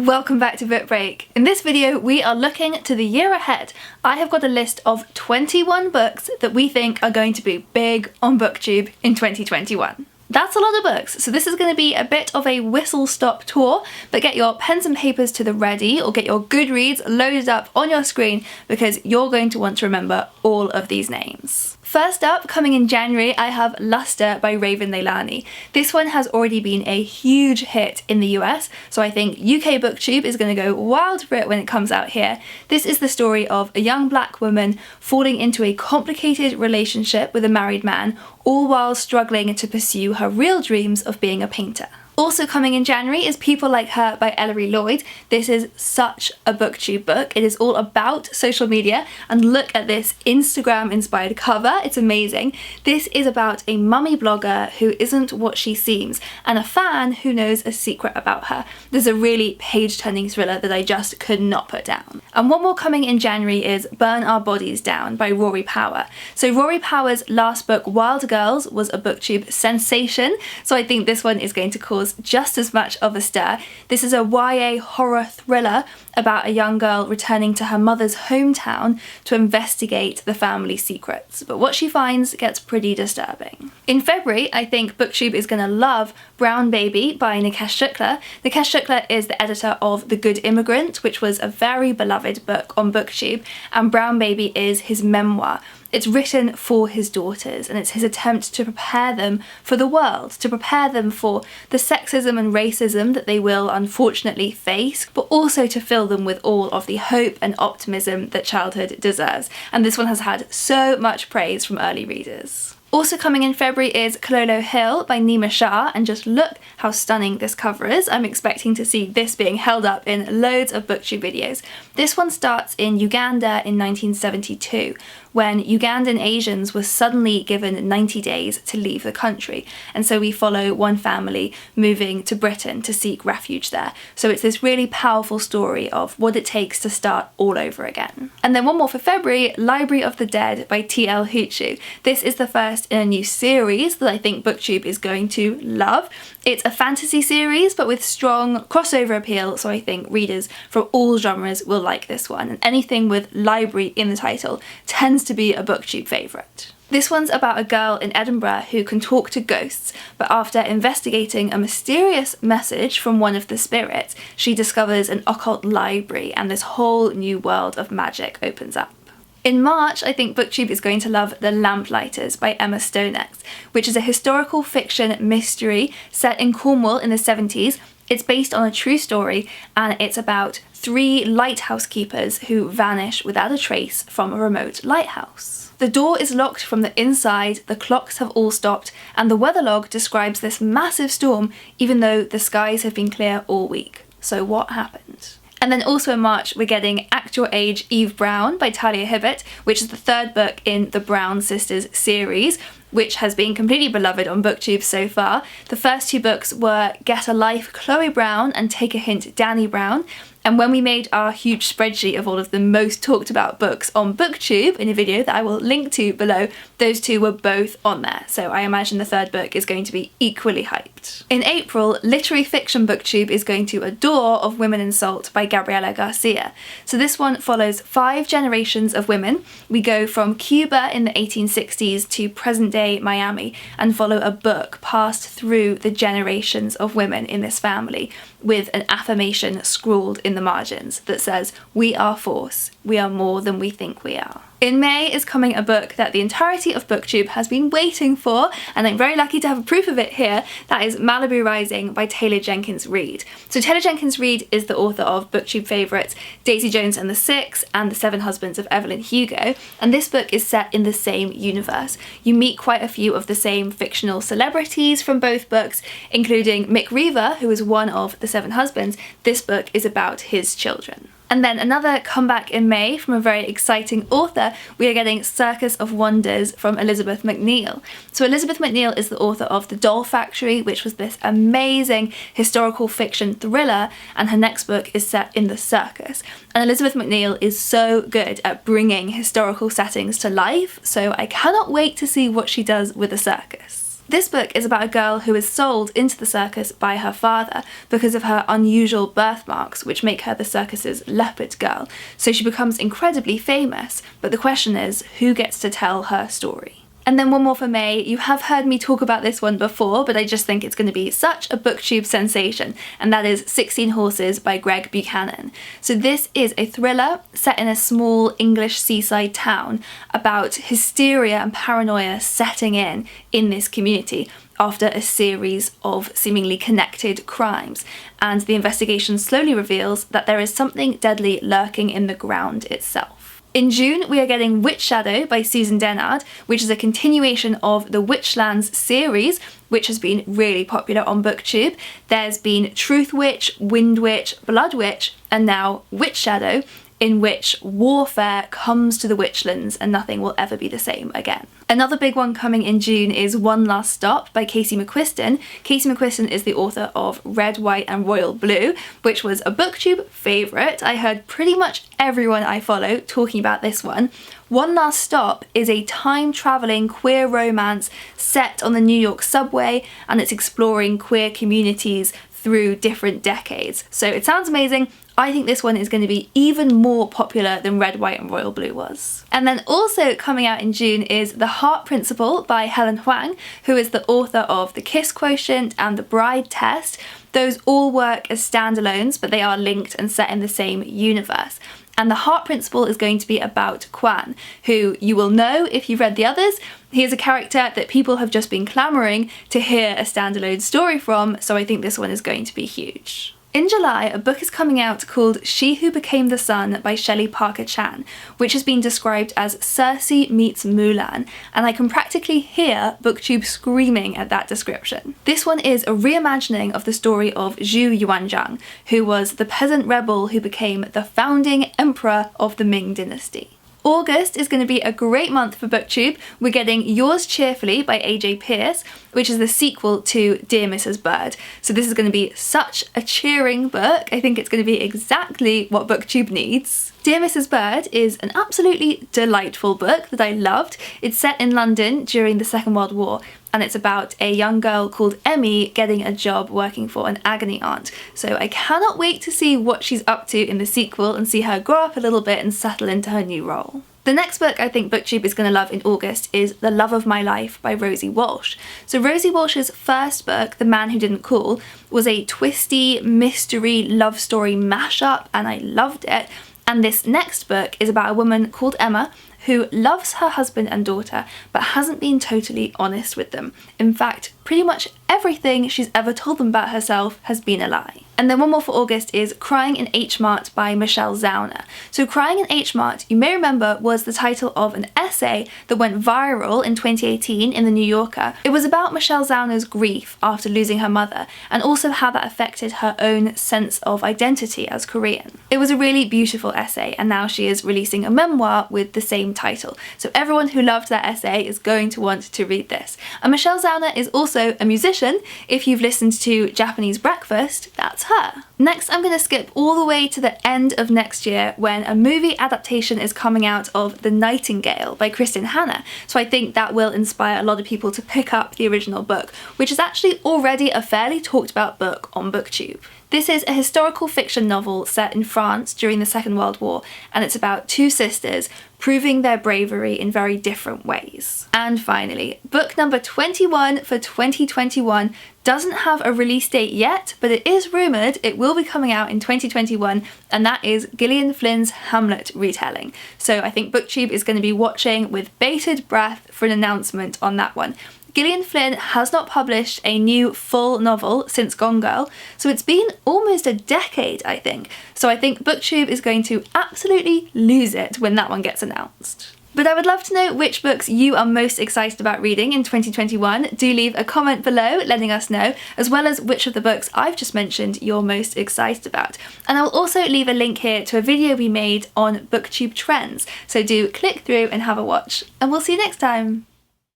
Welcome back to Book Break. In this video we are looking to the year ahead. I have got a list of 21 books that we think are going to be big on BookTube in 2021. That's a lot of books, so this is going to be a bit of a whistle-stop tour, but get your pens and papers to the ready or get your Goodreads loaded up on your screen because you're going to want to remember all of these names. First up, coming in January, I have Luster by Raven Leilani. This one has already been a huge hit in the US, so I think UK BookTube is going to go wild for it when it comes out here. This is the story of a young black woman falling into a complicated relationship with a married man, all while struggling to pursue her real dreams of being a painter. Also coming in January is People Like Her by Ellery Lloyd. This is such a BookTube book. It is all about social media, and look at this Instagram inspired cover. It's amazing. This is about a mummy blogger who isn't what she seems and a fan who knows a secret about her. This is a really page-turning thriller that I just could not put down. And one more coming in January is Burn Our Bodies Down by Rory Power. So Rory Power's last book, Wild Girls, was a BookTube sensation, so I think this one is going to cause just as much of a stir. This is a YA horror thriller about a young girl returning to her mother's hometown to investigate the family secrets, but what she finds gets pretty disturbing. In February, I think BookTube is going to love Brown Baby by Nikesh Shukla. Nikesh Shukla is the editor of The Good Immigrant, which was a very beloved book on BookTube, and Brown Baby is his memoir. It's written for his daughters, and it's his attempt to prepare them for the world, to prepare them for the sexism and racism that they will unfortunately face, but also to fill them with all of the hope and optimism that childhood deserves. And this one has had so much praise from early readers. Also coming in February is Kololo Hill by Nima Shah, and just look how stunning this cover is. I'm expecting to see this being held up in loads of BookTube videos. This one starts in Uganda in 1972, when Ugandan Asians were suddenly given 90 days to leave the country, and so we follow one family moving to Britain to seek refuge there. So it's this really powerful story of what it takes to start all over again. And then one more for February, Library of the Dead by T.L. Huchu. This is the first in a new series that I think BookTube is going to love. It's a fantasy series but with strong crossover appeal, so I think readers from all genres will like this one, and anything with library in the title tends to be a BookTube favourite. This one's about a girl in Edinburgh who can talk to ghosts, but after investigating a mysterious message from one of the spirits, she discovers an occult library and this whole new world of magic opens up. In March, I think BookTube is going to love The Lamplighters by Emma Stonex, which is a historical fiction mystery set in Cornwall in the 70s. It's based on a true story, and it's about 3 lighthouse keepers who vanish without a trace from a remote lighthouse. The door is locked from the inside, the clocks have all stopped, and the weather log describes this massive storm even though the skies have been clear all week. So what happened? And then also in March, we're getting Act Your Age, Eve Brown by Talia Hibbert, which is the 3rd book in the Brown Sisters series, which has been completely beloved on BookTube so far. The first 2 books were Get a Life, Chloe Brown, and Take a Hint, Danny Brown. And when we made our huge spreadsheet of all of the most talked about books on BookTube in a video that I will link to below, those 2 were both on there. So I imagine the 3rd book is going to be equally hyped. In April, Literary Fiction BookTube is going to adore Of Women in Salt by Gabriela Garcia. So this one follows 5 generations of women. We go from Cuba in the 1860s to present day Miami and follow a book passed through the generations of women in this family, with an affirmation scrawled in the margins that says, "We are force, we are more than we think we are." In May is coming a book that the entirety of BookTube has been waiting for, and I'm very lucky to have proof of it here. That is Malibu Rising by Taylor Jenkins Reid. So Taylor Jenkins Reid is the author of BookTube favourites Daisy Jones and the Six and The 7 Husbands of Evelyn Hugo, and this book is set in the same universe. You meet quite a few of the same fictional celebrities from both books, including Mick Reaver, who is one of the 7 husbands. This book is about his children. And then another comeback in May from a very exciting author, we are getting Circus of Wonders from Elizabeth McNeil. So Elizabeth McNeil is the author of The Doll Factory, which was this amazing historical fiction thriller, and her next book is set in the circus. And Elizabeth McNeil is so good at bringing historical settings to life, so I cannot wait to see what she does with a circus. This book is about a girl who is sold into the circus by her father because of her unusual birthmarks, which make her the circus's leopard girl. So she becomes incredibly famous, but the question is, who gets to tell her story? And then one more for May. You have heard me talk about this one before, but I just think it's going to be such a BookTube sensation, and that is 16 Horses by Greg Buchanan. So this is a thriller set in a small English seaside town about hysteria and paranoia setting in this community after a series of seemingly connected crimes, and the investigation slowly reveals that there is something deadly lurking in the ground itself. In June, we are getting Witch Shadow by Susan Dennard, which is a continuation of the Witchlands series, which has been really popular on BookTube. There's been Truth Witch, Wind Witch, Blood Witch, and now Witch Shadow, in which warfare comes to the Witchlands and nothing will ever be the same again. Another big one coming in June is One Last Stop by Casey McQuiston. Casey McQuiston is the author of Red, White and Royal Blue, which was a BookTube favourite. I heard pretty much everyone I follow talking about this one. One Last Stop is a time-travelling queer romance set on the New York subway, and it's exploring queer communities through different decades. So it sounds amazing. I think this one is going to be even more popular than Red, White and Royal Blue was. And then also coming out in June is The Heart Principle by Helen Huang, who is the author of The Kiss Quotient and The Bride Test. Those all work as standalones, but they are linked and set in the same universe. And The Heart Principle is going to be about Quan, who you will know if you've read the others. He is a character that people have just been clamouring to hear a standalone story from, so I think this one is going to be huge. In July, a book is coming out called She Who Became the Sun by Shelley Parker Chan, which has been described as Circe meets Mulan, and I can practically hear BookTube screaming at that description. This one is a reimagining of the story of Zhu Yuanzhang, who was the peasant rebel who became the founding emperor of the Ming dynasty. August is going to be a great month for BookTube. We're getting Yours Cheerfully by AJ Pierce, which is the sequel to Dear Mrs. Bird. So this is going to be such a cheering book. I think it's going to be exactly what BookTube needs. Dear Mrs. Bird is an absolutely delightful book that I loved. It's set in London during the Second World War, and it's about a young girl called Emmy getting a job working for an agony aunt. So I cannot wait to see what she's up to in the sequel and see her grow up a little bit and settle into her new role. The next book I think BookTube is going to love in August is The Love of My Life by Rosie Walsh. So Rosie Walsh's first book, The Man Who Didn't Call, was a twisty mystery love story mashup, and I loved it. And this next book is about a woman called Emma who loves her husband and daughter but hasn't been totally honest with them. In fact, pretty much everything she's ever told them about herself has been a lie. And then one more for August is Crying in H Mart by Michelle Zauner. So Crying in H Mart, you may remember, was the title of an essay that went viral in 2018 in The New Yorker. It was about Michelle Zauner's grief after losing her mother, and also how that affected her own sense of identity as Korean. It was a really beautiful essay, and now she is releasing a memoir with the same title. So everyone who loved that essay is going to want to read this. And Michelle Zauner is also a musician. If you've listened to Japanese Breakfast, that's her. Next, I'm going to skip all the way to the end of next year when a movie adaptation is coming out of The Nightingale by Kristen Hanna. So I think that will inspire a lot of people to pick up the original book, which is actually already a fairly talked about book on BookTube. This is a historical fiction novel set in France during the Second World War, and it's about two sisters proving their bravery in very different ways. And finally, book number 21 for 2021 doesn't have a release date yet, but it is rumoured it will be coming out in 2021, and that is Gillian Flynn's Hamlet retelling. So I think BookTube is going to be watching with bated breath for an announcement on that one. Gillian Flynn has not published a new full novel since Gone Girl, so it's been almost a decade, I think. So I think BookTube is going to absolutely lose it when that one gets announced. But I would love to know which books you are most excited about reading in 2021. Do leave a comment below letting us know, as well as which of the books I've just mentioned you're most excited about. And I will also leave a link here to a video we made on BookTube trends, so do click through and have a watch. And we'll see you next time!